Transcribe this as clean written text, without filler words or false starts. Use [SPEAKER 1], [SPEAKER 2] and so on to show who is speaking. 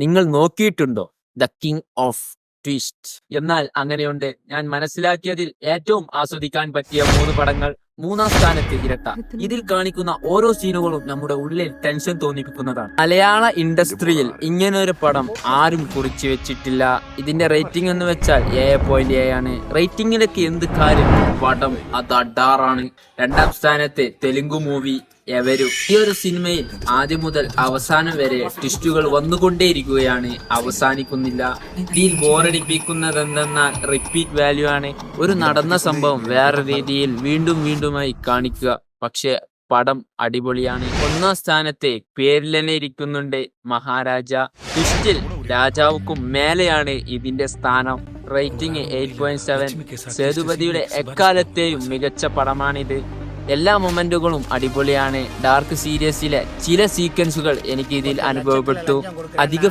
[SPEAKER 1] നിങ്ങൾ നോക്കിയിട്ടുണ്ടോ the king of twist? എന്നാൽ അങ്ങനെയുണ്ട്. ഞാൻ മനസ്സിലാക്കിയതിൽ ഏറ്റവും ആസ്വദിക്കാൻ പറ്റിയ 3 പടങ്ങൾ. 3-ാം സ്ഥാനത്ത് ഇരട്ട. ഇതിൽ കാണിക്കുന്ന ഓരോ സീനുകളും നമ്മുടെ ഉള്ളിൽ ടെൻഷൻ തോന്നിപ്പിക്കുന്നതാണ്. മലയാള ഇൻഡസ്ട്രിയിൽ ഇങ്ങനൊരു പടം ആരും കുറിച്ചു വെച്ചിട്ടില്ല. ഇതിന്റെ റേറ്റിംഗ് എന്ന് വെച്ചാൽ 7.7 ആണ്. റേറ്റിംഗിലൊക്കെ എന്ത് കാര്യം, പടം അത് അഡാറാണ്. 2-ാം സ്ഥാനത്ത് തെലുങ്കു മൂവി എവരും. ഈ ഒരു സിനിമയിൽ ആദ്യം മുതൽ അവസാനം വരെ ട്വിസ്റ്റുകൾ വന്നുകൊണ്ടേയിരിക്കുകയാണ്, അവസാനിക്കുന്നില്ല. ഇതിൽ ബോറടിപ്പിക്കുന്നതെന്തെന്നാൽ റിപ്പീറ്റ് വാല്യൂ ആണ്. ഒരു നടന്ന സംഭവം വേറെ രീതിയിൽ വീണ്ടും വീണ്ടുമായി കാണിക്കുക. പക്ഷെ പടം അടിപൊളിയാണ്. 1-ാം സ്ഥാനത്തെ പേരിൽ തന്നെ ഇരിക്കുന്നുണ്ട് മഹാരാജ. ട്വിസ്റ്റിൽ രാജാവുക്കും മേലെയാണ് ഇതിന്റെ സ്ഥാനം. റേറ്റിംഗ് 8.7. സേതുപതിയുടെ എക്കാലത്തെയും മികച്ച പടമാണിത്. എല്ലാ മൊമെന്റുകളും അടിപൊളിയാണ്. ഡാർക്ക് സീരീസിലെ ചില സീക്വൻസുകൾ എനിക്ക് ഇതിൽ അനുഭവപ്പെട്ടു. അധിക